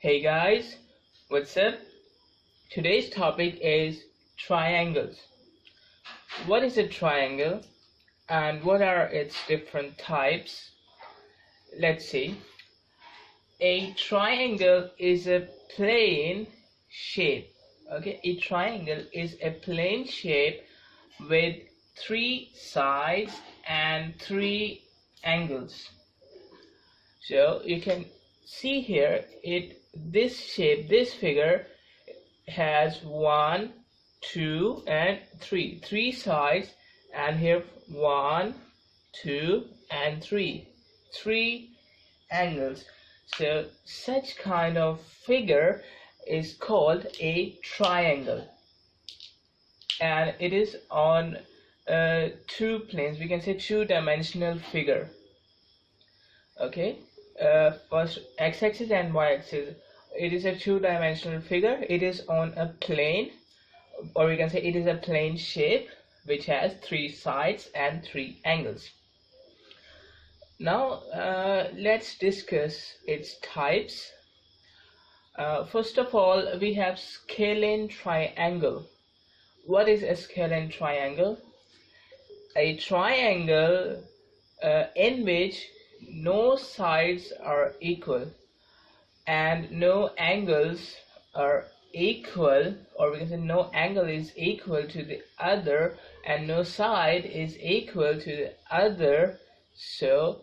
Hey guys, what's up? Today's topic is triangles. What is a triangle and what are its different types? Let's see. A triangle is a plane shape. Okay, a triangle is a plane shape with three sides and three angles. So you can see here this figure has 1, 2 and 3 sides, and here 1, 2 and 3 angles. So such kind of figure is called a triangle, and it is on two planes. We can say two-dimensional figure. Okay, first x-axis and y-axis. It is a two-dimensional figure. It is on a plane, or we can say it is a plane shape which has three sides and three angles. Now let's discuss its types. First of all, we have scalene triangle. What is a scalene triangle? A triangle in which no sides are equal and no angles are equal, or we can say no angle is equal to the other and no side is equal to the other. So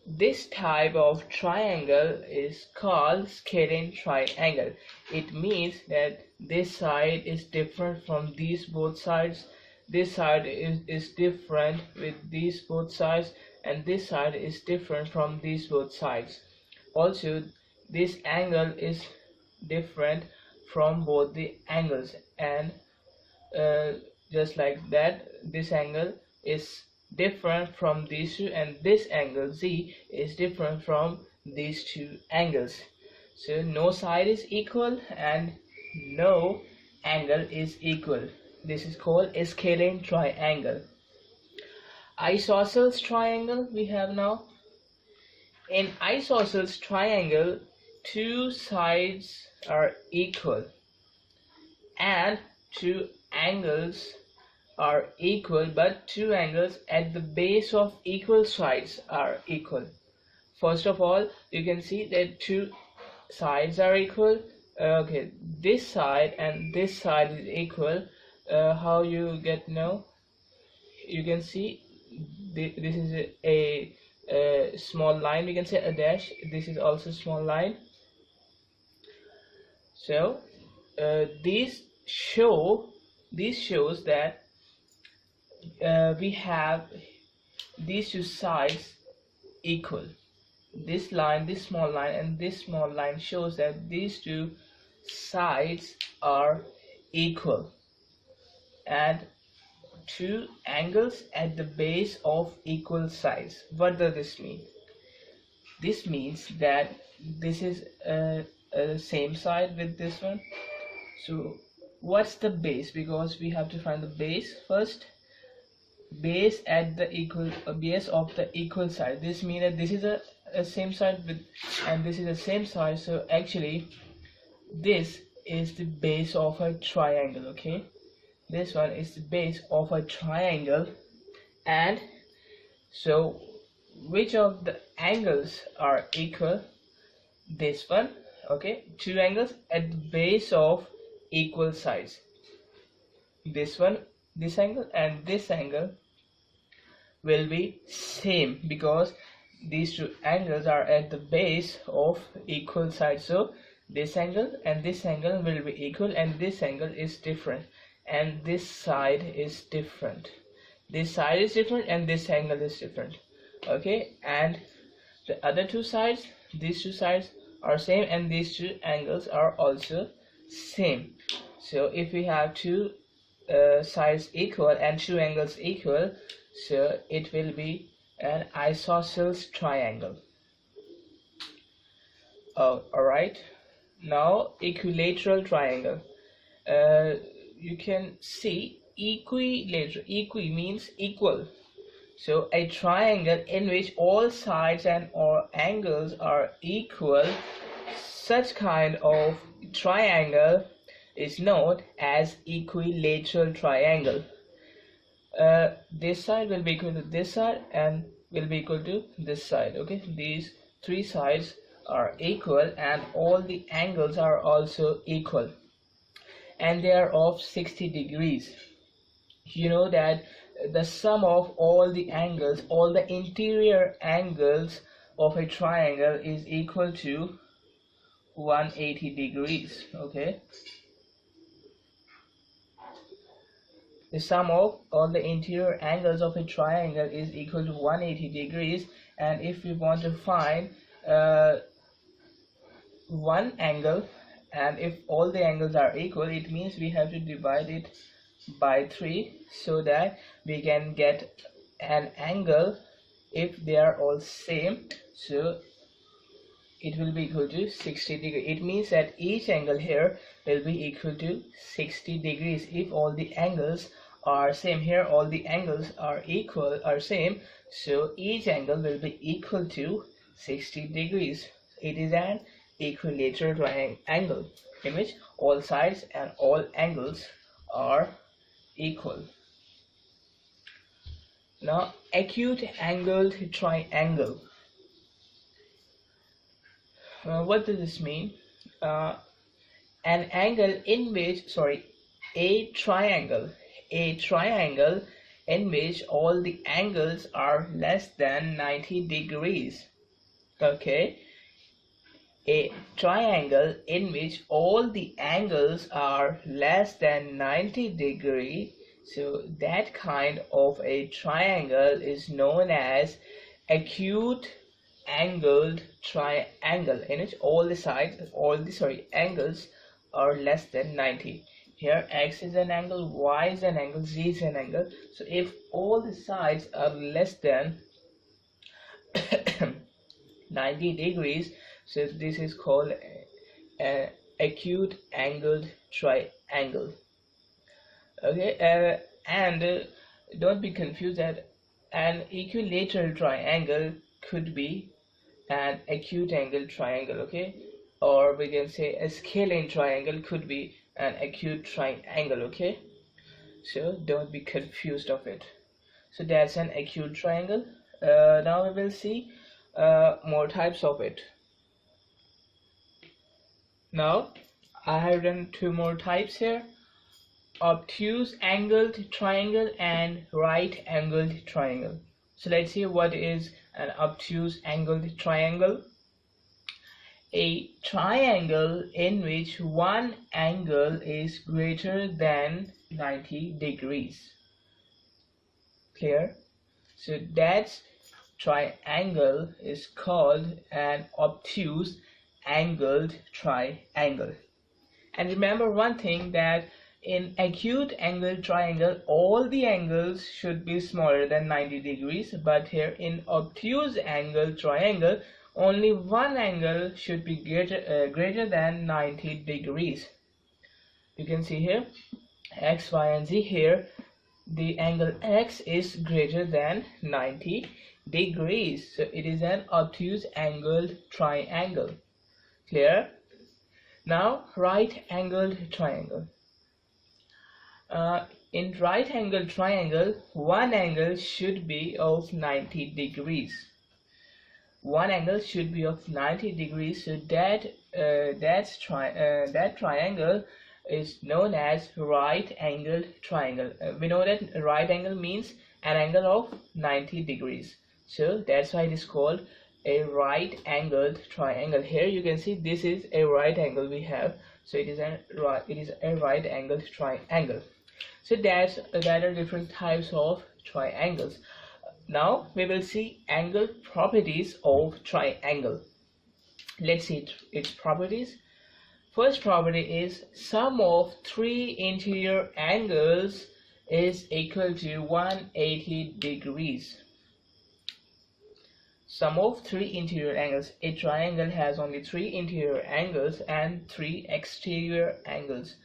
this type of triangle is called scalene triangle. It means that this side is different from these both sides, this side is different with these both sides, and this side is different from these both sides. Also, this angle is different from both the angles, and just like that, this angle is different from these two, and this angle Z is different from these two angles. So no side is equal and no angle is equal. This is called a scalene triangle. Isosceles triangle we have now. In isosceles triangle, two sides are equal and two angles are equal, but two angles at the base of equal sides are equal. First of all, you can see that two sides are equal. Okay, this side and this side is equal. How you get know? You can see this is a small line, we can say a dash. This is also small line. So this shows that we have these two sides equal. This line, this small line and this small line shows that these two sides are equal and two angles at the base of equal sides. What does this mean? This means that this is a same side with this one. So what's the base? Because we have to find the base first. Base at the equal base of the equal side. This means that this is a same side with, and this is the same side. So actually this is the base of a triangle. Okay, this one is the base of a triangle. And so which of the angles are equal? This one. Okay, two angles at the base of equal sides. This one, this angle and this angle will be same because these two angles are at the base of equal sides. So this angle and this angle will be equal, and this angle is different, and this side is different. This side is different and this angle is different. Okay, and the other two sides, these two sides are same, and these two angles are also same. So if we have two sides equal and two angles equal, so it will be an isosceles triangle. Oh, alright. Now equilateral triangle. You can see equilateral. Equi means equal. So a triangle in which all sides and all angles are equal. Such kind of triangle is known as equilateral triangle. This side will be equal to this side and will be equal to this side. Okay, these three sides are equal and all the angles are also equal, and they are of 60 degrees. You know that the sum of all the angles, all the interior angles of a triangle is equal to 180 degrees. Okay, the sum of all the interior angles of a triangle is equal to 180 degrees, and if we want to find one angle, and if all the angles are equal, it means we have to divide it by 3 so that we can get an angle if they are all same. So it will be equal to 60 degrees. It means that each angle here will be equal to 60 degrees if all the angles are same. Here all the angles are equal, are same, so each angle will be equal to 60 degrees. It is an equilateral triangle in which all sides and all angles are equal. Now, acute angled triangle. What does this mean? An angle in which, a triangle in which all the angles are less than 90 degrees. Okay, a triangle in which all the angles are less than 90 degrees. So that kind of a triangle is known as acute angled triangle in which all the sides, angles are less than 90. Here x is an angle, y is an angle, z is an angle. So if all the sides are less than 90 degrees, so this is called an acute angled triangle. Okay, and don't be confused that an equilateral triangle could be an acute angle triangle. Okay, or we can say a scalene triangle could be an acute triangle. Okay, so don't be confused of it. So that's an acute triangle. Now we will see more types of it. Now I have done two more types here: obtuse angled triangle and right angled triangle. So let's see what is an obtuse angled triangle. A triangle in which one angle is greater than 90 degrees. Clear? So that triangle is called an obtuse angled triangle. And remember one thing, that in acute angled triangle all the angles should be smaller than 90 degrees, but here in obtuse angled triangle only one angle should be greater than 90 degrees. You can see here x, y and z. Here the angle x is greater than 90 degrees, so it is an obtuse angled triangle. Clear? Now right angled triangle. In right angled triangle one angle should be of 90 degrees. One angle should be of 90 degrees, so that triangle is known as right angled triangle. We know that right angle means an angle of 90 degrees, so that's why it is called a right angled triangle. Here you can see this is a right angle we have, so it is a right angled triangle. So that are different types of triangles. Now we will see angle properties of triangle. Let's see its properties. First property is sum of three interior angles is equal to 180 degrees. Sum of three interior angles. A triangle has only three interior angles and three exterior angles.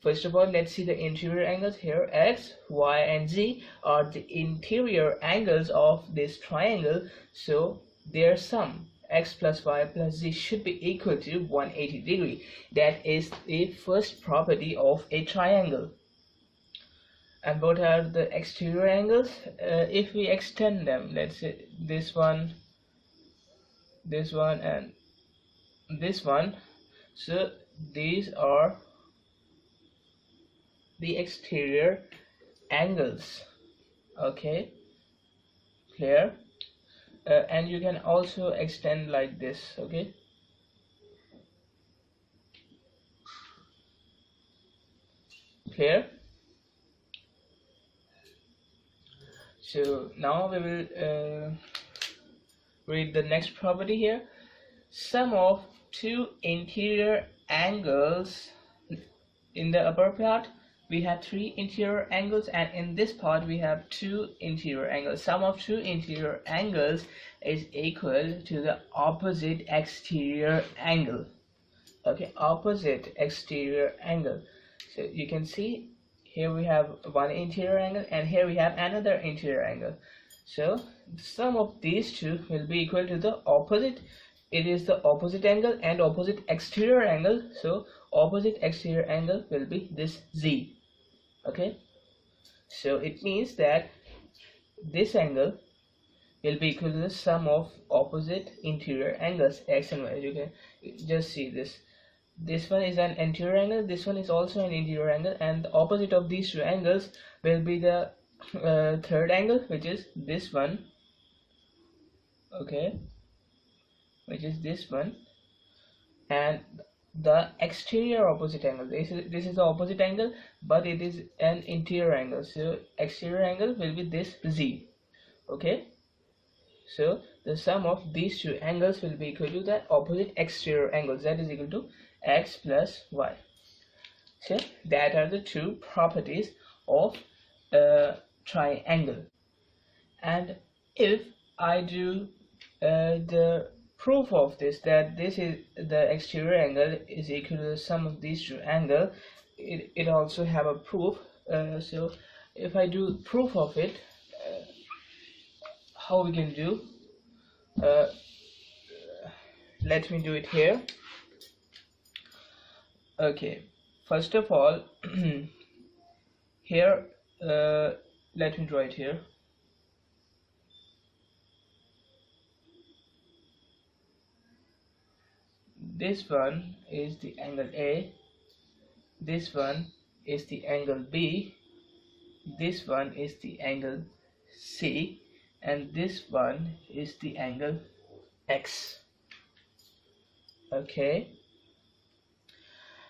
First of all, let's see the interior angles. Here x, y and z are the interior angles of this triangle, so their sum, x plus y plus z should be equal to 180 degree. That is the first property of a triangle. And what are the exterior angles? If we extend them, let's say this one, and this one, so these are the exterior angles. Okay, clear? And you can also extend like this. Okay, clear? So now we will read the next property here. Sum of two interior angles. In the upper part we have three interior angles, and in this part we have two interior angles. Sum of two interior angles is equal to the opposite exterior angle. Okay, opposite exterior angle. So you can see here we have one interior angle and here we have another interior angle. So the sum of these two will be equal to the opposite. It is the opposite angle and opposite exterior angle, so opposite exterior angle will be this z. Okay, so it means that this angle will be equal to the sum of opposite interior angles x and y. You can just see this one is an interior angle, this one is also an interior angle, and the opposite of these two angles will be the third angle, which is this one. Okay, which is this one, and the exterior opposite angle, this is the opposite angle, but it is an interior angle, so exterior angle will be this z. Okay, so the sum of these two angles will be equal to the opposite exterior angles, that is equal to x plus y. So that are the two properties of a triangle. And if I do the proof of this, that this is the exterior angle is equal to the sum of these two angles, it also have a proof. So if I do proof of it, how we can do, let me do it here. Okay, first of all, here let me draw it here. This one is the angle A, this one is the angle B, this one is the angle C, and this one is the angle X. Okay,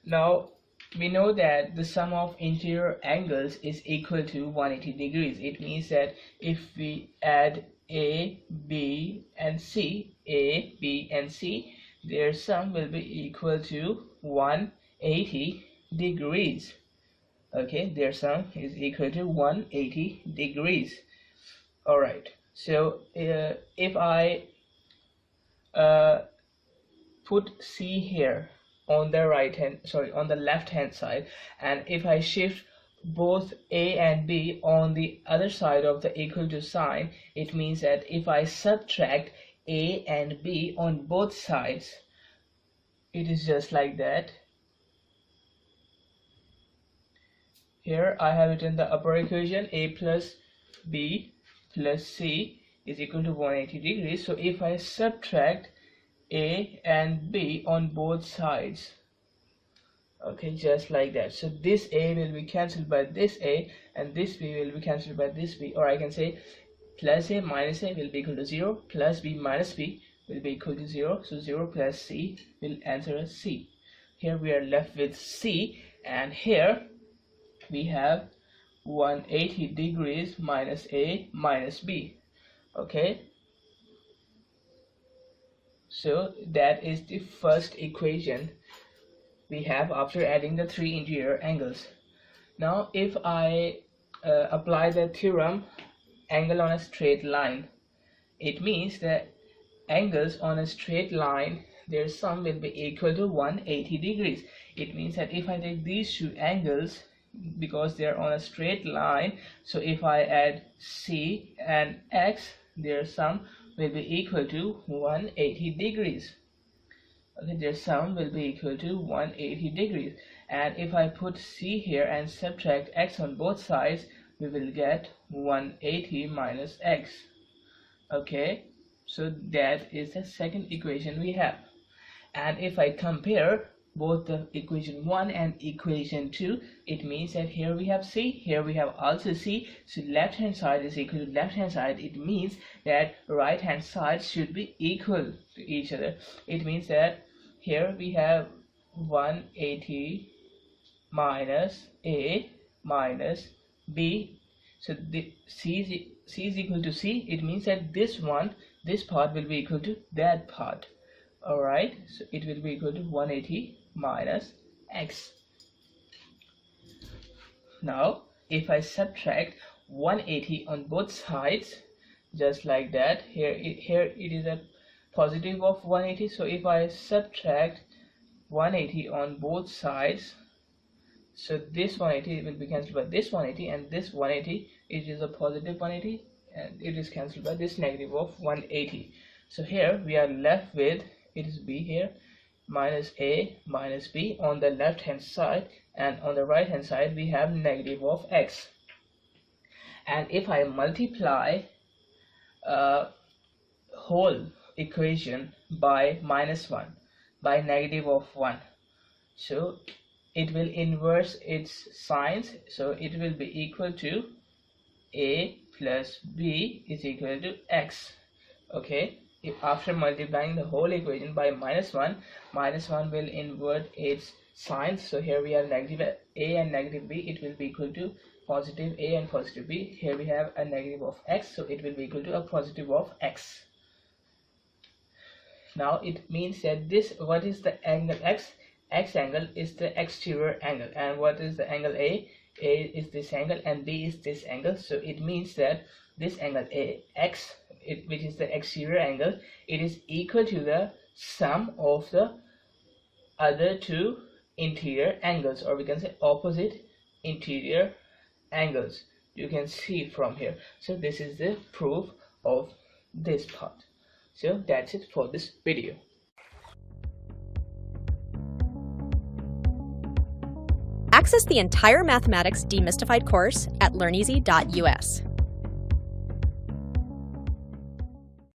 now we know that the sum of interior angles is equal to 180 degrees. It means that if we add A, B and C, A, B and C, their sum will be equal to 180 degrees. Okay, their sum is equal to 180 degrees. Alright, so if I put C here on the left hand side, and if I shift both A and B on the other side of the equal to sign, it means that if I subtract A and B on both sides, it is just like that. Here I have written the upper equation, A plus B plus C is equal to 180 degrees. So if I subtract A and B on both sides, okay, just like that, so this A will be cancelled by this A and this B will be cancelled by this B, or I can say plus A minus A will be equal to 0, plus B minus B will be equal to 0, so 0 plus C will answer as C. Here we are left with C, and here we have 180 degrees minus A minus B. Okay, so that is the first equation we have after adding the three interior angles. Now if I apply the theorem, angle on a straight line, it means that angles on a straight line, their sum will be equal to 180 degrees. It means that if I take these two angles, because they are on a straight line, so if I add C and X, their sum will be equal to 180 degrees. Okay, their sum will be equal to 180 degrees. And if I put c here and subtract x on both sides, we will get 180 minus x. Okay, so that is the second equation we have. And if I compare both the equation 1 and equation 2, it means that here we have c, here we have also c, so left hand side is equal to left hand side. It means that right hand side should be equal to each other. It means that here we have 180 minus a minus b, so the c is equal to c. It means that this part will be equal to that part. Alright, so it will be equal to 180 minus x. Now if I subtract 180 on both sides, just like that, here it is a positive of 180, so if I subtract 180 on both sides, so this 180 will be cancelled by this 180, and this 180, it is a positive 180, and it is cancelled by this negative of 180. So here we are left with, it is b here, minus a minus b on the left hand side, and on the right hand side we have negative of x. And if I multiply whole equation by minus 1, by negative of 1, so it will inverse its signs, so it will be equal to a plus b is equal to x. Okay, if after multiplying the whole equation by minus 1 will invert its signs, so here we have negative a and negative b, it will be equal to positive a and positive b. Here we have a negative of x, so it will be equal to a positive of x. Now it means that this, what is the angle x? X angle is the exterior angle, and what is the angle a? A is this angle and b is this angle. So it means that this angle a x, which is the exterior angle, it is equal to the sum of the other two interior angles, or we can say opposite interior angles. You can see from here. So this is the proof of this part. So that's it for this video. Access the entire Mathematics Demystified course at learneasy.us.